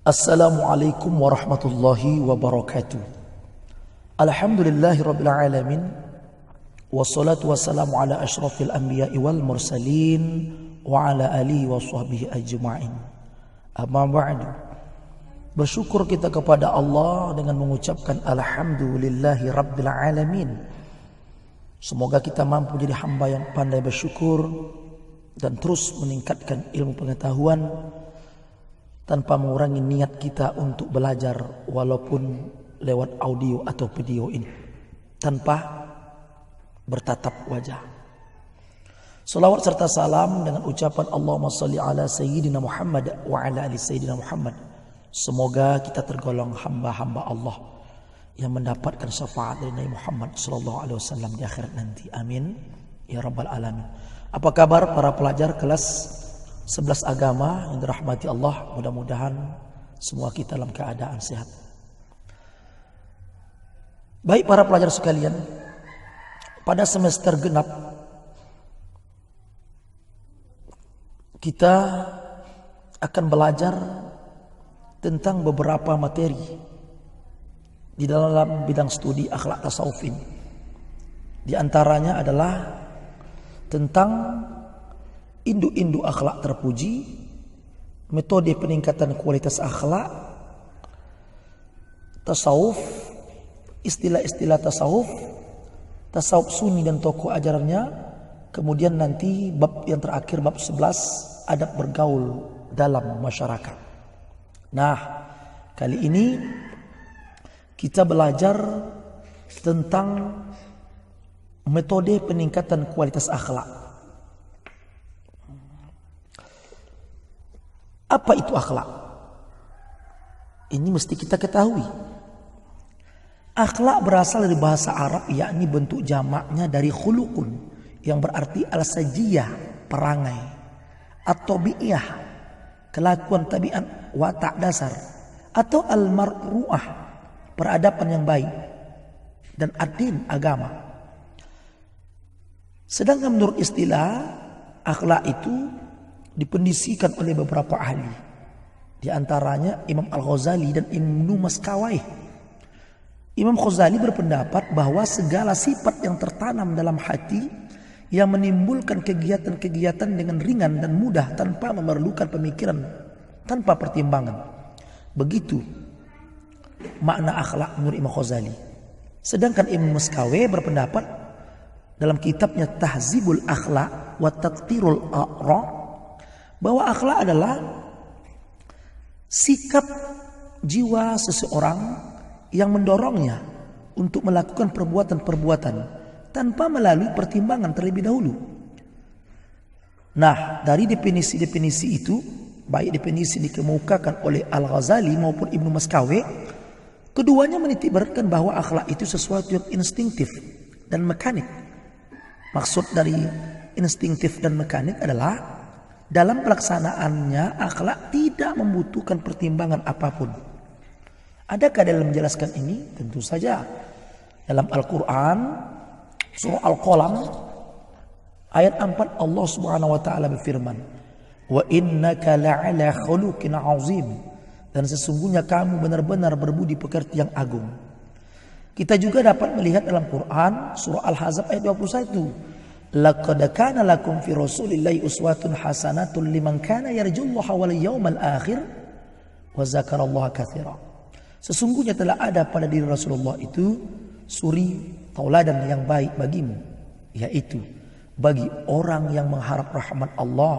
Assalamualaikum warahmatullahi wabarakatuh. Alhamdulillahi rabbil alamin. Wassalatu wassalamu ala ashrafil anbiya'i wal mursalin wa ala alihi wa sahbihi ajma'in. Amma ba'du. Bersyukur kita kepada Allah dengan mengucapkan alhamdulillahi rabbil alamin. Semoga kita mampu jadi hamba yang pandai bersyukur dan terus meningkatkan ilmu pengetahuan tanpa mengurangi niat kita untuk belajar walaupun lewat audio atau video ini, tanpa bertatap wajah. Salawat serta salam dengan ucapan Allahumma salli ala Sayyidina Muhammad wa ala ali Sayyidina Muhammad. Semoga kita tergolong hamba-hamba Allah yang mendapatkan syafaat dari Nabi Muhammad sallallahu alaihi wasallam di akhirat nanti. Amin ya rabbal alamin. Apa kabar para pelajar kelas 11 agama yang dirahmati Allah? Mudah-mudahan semua kita dalam keadaan sehat. Baik para pelajar sekalian, pada semester genap kita akan belajar tentang beberapa materi di dalam bidang studi akhlak tasawuf ini. Di antaranya adalah tentang induk-induk akhlak terpuji, metode peningkatan kualitas akhlak, tasawuf, istilah-istilah tasawuf, tasawuf sunni dan tokoh ajarannya. Kemudian nanti bab yang terakhir, bab 11, adab bergaul dalam masyarakat. Nah, kali ini kita belajar tentang metode peningkatan kualitas akhlak. Apa itu akhlak? Ini mesti kita ketahui. Akhlak berasal dari bahasa Arab, yakni bentuk jamaknya dari khuluqun, yang berarti al-sajiyah, perangai, atau bi'iyah, kelakuan tabiat, watak dasar, atau al-mar'uah, peradaban yang baik, dan ad-din, agama. Sedangkan menurut istilah, akhlak itu dipendisikan oleh beberapa ahli, di antaranya Imam Al-Ghazali dan Ibnu Maskawai. Imam Ghazali berpendapat bahwa segala sifat yang tertanam dalam hati yang menimbulkan kegiatan-kegiatan dengan ringan dan mudah tanpa memerlukan pemikiran, tanpa pertimbangan. Begitu makna akhlak menurut Imam Ghazali. Sedangkan Ibnu Maskawai berpendapat dalam kitabnya Tahzibul Akhlaq wa Taqtirul A'ra bahwa akhlak adalah sikap jiwa seseorang yang mendorongnya untuk melakukan perbuatan-perbuatan tanpa melalui pertimbangan terlebih dahulu. Nah, dari definisi-definisi itu, baik definisi dikemukakan oleh Al-Ghazali maupun Ibnu Maskawai, keduanya menitikberatkan bahwa akhlak itu sesuatu yang instinktif dan mekanik. Maksud dari instinktif dan mekanik adalah dalam pelaksanaannya akhlak tidak membutuhkan pertimbangan apapun. Adakah dalam menjelaskan ini? Tentu saja. Dalam Al-Quran, surah Al-Qalam, ayat 4, Allah subhanahu wa ta'ala berfirman, wa innaka la'ala khuluqin azim, dan sesungguhnya kamu benar-benar berbudi pekerti yang agung. Kita juga dapat melihat dalam Quran, surah Al-Ahzab ayat 21, laqad kana lakum fi rasulillahi uswatun hasanatun liman kana yarjullaha wal yawmal akhir wa zakarallaha katsira. Sesungguhnya telah ada pada diri Rasulullah itu suri tauladan yang baik bagimu, yaitu bagi orang yang mengharap rahmat Allah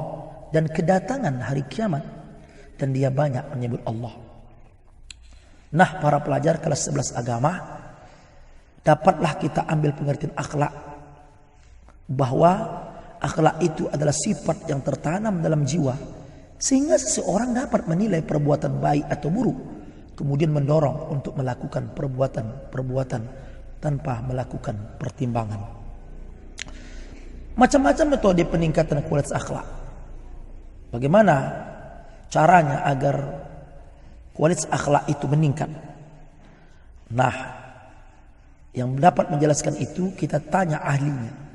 dan kedatangan hari kiamat, dan dia banyak menyebut Allah. Nah, para pelajar kelas 11 agama, dapatlah kita ambil pengertian akhlak bahwa akhlak itu adalah sifat yang tertanam dalam jiwa sehingga seseorang dapat menilai perbuatan baik atau buruk, kemudian mendorong untuk melakukan perbuatan-perbuatan tanpa melakukan pertimbangan. Macam-macam metode peningkatan kualitas akhlak. Bagaimana caranya agar kualitas akhlak itu meningkat? Nah, yang dapat menjelaskan itu kita tanya ahlinya.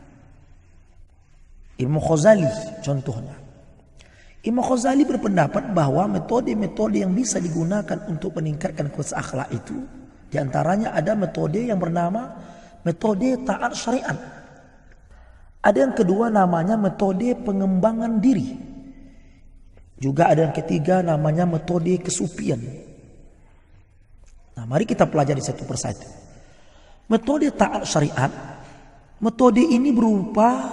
Imam Ghazali contohnya. Imam Ghazali berpendapat bahwa metode-metode yang bisa digunakan untuk meningkatkan kualitas akhlak itu, diantaranya ada metode yang bernama metode taat syariat. Ada yang kedua namanya metode pengembangan diri. Juga ada yang ketiga namanya metode kesufian. Nah, mari kita pelajari satu persatu. Metode taat syariat, metode ini berupa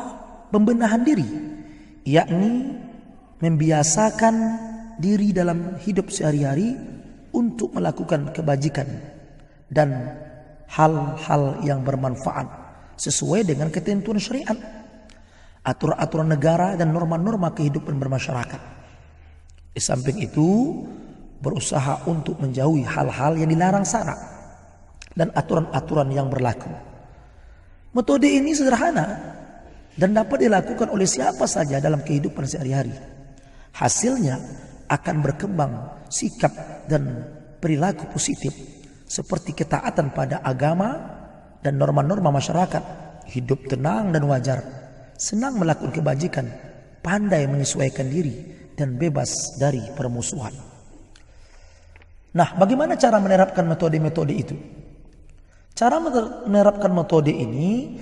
pembenahan diri, yakni membiasakan diri dalam hidup sehari-hari untuk melakukan kebajikan dan hal-hal yang bermanfaat sesuai dengan ketentuan syariat, aturan-aturan negara dan norma-norma kehidupan bermasyarakat. Di samping itu, berusaha untuk menjauhi hal-hal yang dilarang syarak dan aturan-aturan yang berlaku. Metode ini sederhana dan dapat dilakukan oleh siapa saja dalam kehidupan sehari-hari. Hasilnya akan berkembang sikap dan perilaku positif seperti ketaatan pada agama dan norma-norma masyarakat, hidup tenang dan wajar, senang melakukan kebajikan, pandai menyesuaikan diri, dan bebas dari permusuhan. Nah, bagaimana cara menerapkan metode-metode itu? Cara menerapkan metode ini,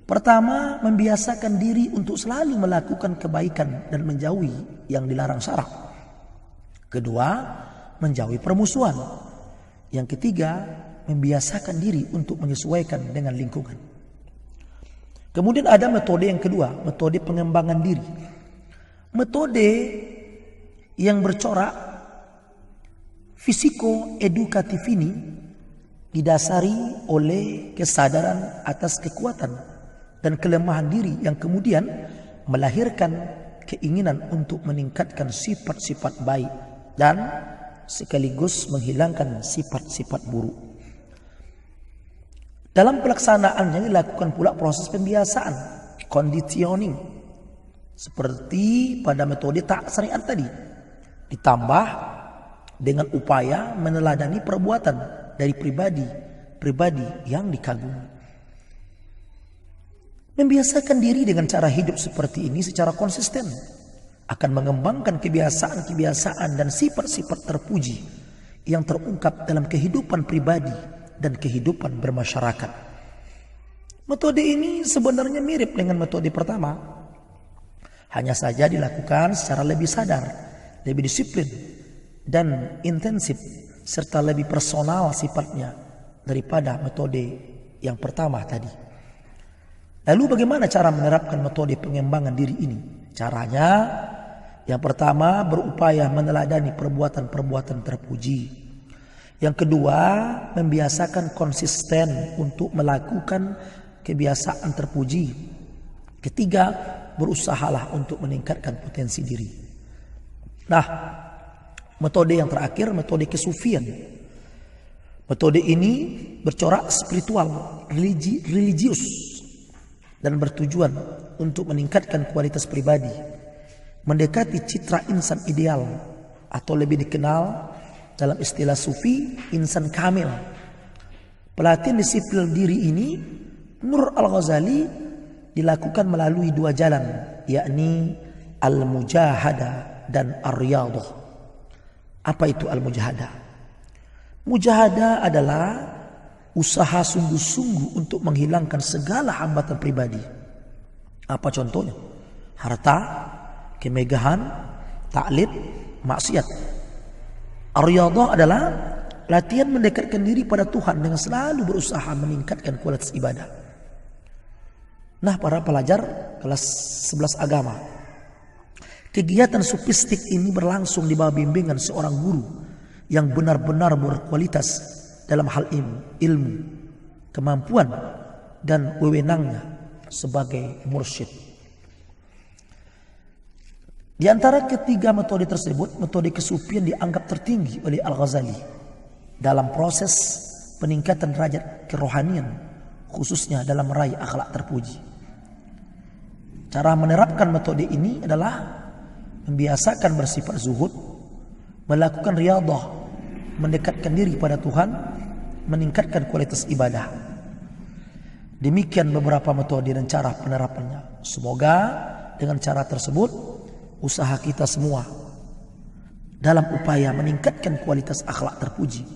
pertama, membiasakan diri untuk selalu melakukan kebaikan dan menjauhi yang dilarang syarak. Kedua, menjauhi permusuhan. Yang ketiga, membiasakan diri untuk menyesuaikan dengan lingkungan. Kemudian ada metode yang kedua, metode pengembangan diri. Metode yang bercorak fisiko-edukatif ini didasari oleh kesadaran atas kekuatan dan kelemahan diri yang kemudian melahirkan keinginan untuk meningkatkan sifat-sifat baik dan sekaligus menghilangkan sifat-sifat buruk. Dalam pelaksanaannya dilakukan pula proses pembiasaan, conditioning, seperti pada metode taat syariat tadi, ditambah dengan upaya meneladani perbuatan dari pribadi yang dikagumi. Membiasakan diri dengan cara hidup seperti ini secara konsisten akan mengembangkan kebiasaan-kebiasaan dan sifat-sifat terpuji yang terungkap dalam kehidupan pribadi dan kehidupan bermasyarakat. Metode ini sebenarnya mirip dengan metode pertama, hanya saja dilakukan secara lebih sadar, lebih disiplin dan intensif, serta lebih personal sifatnya daripada metode yang pertama tadi. Lalu bagaimana cara menerapkan metode pengembangan diri ini? Caranya, yang pertama berupaya meneladani perbuatan-perbuatan terpuji. Yang kedua, membiasakan konsisten untuk melakukan kebiasaan terpuji. Ketiga, berusahalah untuk meningkatkan potensi diri. Nah, metode yang terakhir, metode kesufian. Metode ini bercorak spiritual, religius, dan bertujuan untuk meningkatkan kualitas pribadi, mendekati citra insan ideal, atau lebih dikenal dalam istilah sufi, insan kamil. Pelatihan disiplin diri ini menurut Al-Ghazali dilakukan melalui dua jalan, yakni al-mujahadah dan ar-riyadah. Apa itu al-mujahadah? Mujahadah adalah usaha sungguh-sungguh untuk menghilangkan segala hambatan pribadi. Apa contohnya? Harta, kemegahan, taklid, maksiat. Ar-riyadah adalah latihan mendekatkan diri pada Tuhan dengan selalu berusaha meningkatkan kualitas ibadah. Nah, para pelajar kelas 11 agama, kegiatan sufistik ini berlangsung di bawah bimbingan seorang guru yang benar-benar berkualitas dalam hal ilmu, kemampuan, dan wewenangnya sebagai mursyid. Di antara ketiga metode tersebut, metode kesufian dianggap tertinggi oleh Al-Ghazali dalam proses peningkatan derajat kerohanian, khususnya dalam meraih akhlak terpuji. Cara menerapkan metode ini adalah membiasakan bersifat zuhud, melakukan riyadah, mendekatkan diri pada Tuhan, meningkatkan kualitas ibadah. Demikian beberapa metode dan cara penerapannya. Semoga dengan cara tersebut usaha kita semua dalam upaya meningkatkan kualitas akhlak terpuji,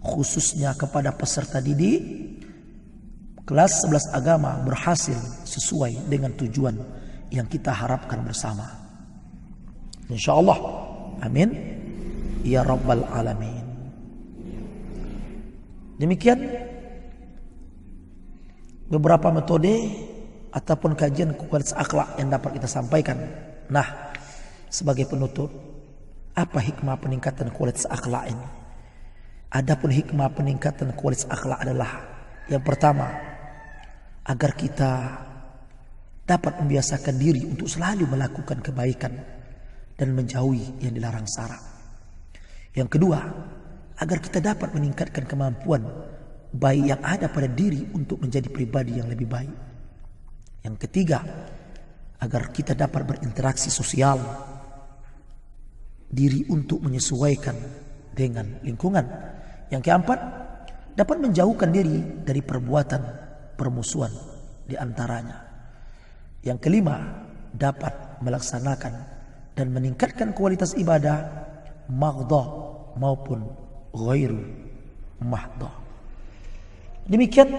khususnya kepada peserta didik kelas 11 agama berhasil sesuai dengan tujuan yang kita harapkan bersama. InsyaAllah. Amin. Ya Rabbal Alamin. Demikian beberapa metode ataupun kajian kualitas akhlak yang dapat kita sampaikan. Nah, sebagai penutup, apa hikmah peningkatan kualitas akhlak ini? Adapun hikmah peningkatan kualitas akhlak adalah yang pertama, agar kita dapat membiasakan diri untuk selalu melakukan kebaikan dan menjauhi yang dilarang syara. Yang kedua, agar kita dapat meningkatkan kemampuan baik yang ada pada diri untuk menjadi pribadi yang lebih baik. Yang ketiga, agar kita dapat berinteraksi sosial diri untuk menyesuaikan dengan lingkungan. Yang keempat, dapat menjauhkan diri dari perbuatan permusuhan di antaranya. Yang kelima, dapat melaksanakan dan meningkatkan kualitas ibadah maghdah maupun ghairu maghdah. Demikian,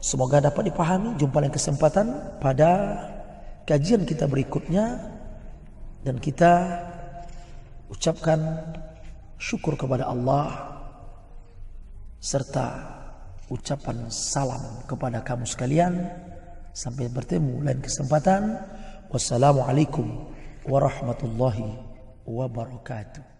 semoga dapat dipahami. Jumpa lain kesempatan pada kajian kita berikutnya, dan kita ucapkan syukur kepada Allah serta ucapan salam kepada kamu sekalian. Sampai bertemu lain kesempatan. Wassalamualaikum warahmatullahi wabarakatuh.